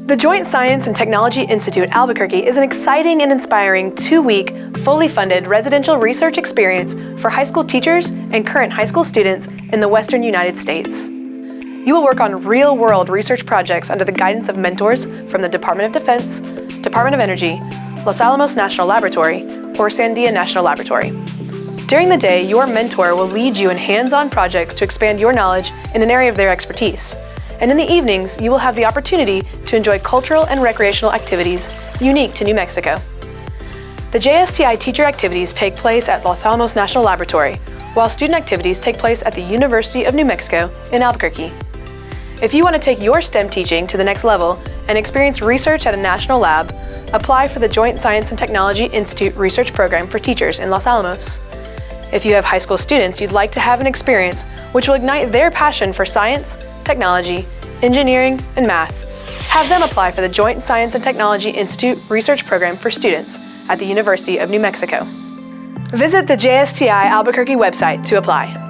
The Joint Science and Technology Institute Albuquerque is an exciting and inspiring 2-week, fully funded residential research experience for high school teachers and current high school students in the Western United States. You will work on real-world research projects under the guidance of mentors from the Department of Defense, Department of Energy, Los Alamos National Laboratory, or Sandia National Laboratory. During the day, your mentor will lead you in hands-on projects to expand your knowledge in an area of their expertise. And in the evenings, you will have the opportunity to enjoy cultural and recreational activities unique to New Mexico. The JSTI teacher activities take place at Los Alamos National Laboratory, while student activities take place at the University of New Mexico in Albuquerque. If you want to take your STEM teaching to the next level and experience research at a national lab, apply for the Joint Science and Technology Institute Research Program for teachers in Los Alamos. If you have high school students you'd like to have an experience which will ignite their passion for science, technology, engineering, and math, have them apply for the Joint Science and Technology Institute Research Program for students at the University of New Mexico. Visit the JSTI Albuquerque website to apply.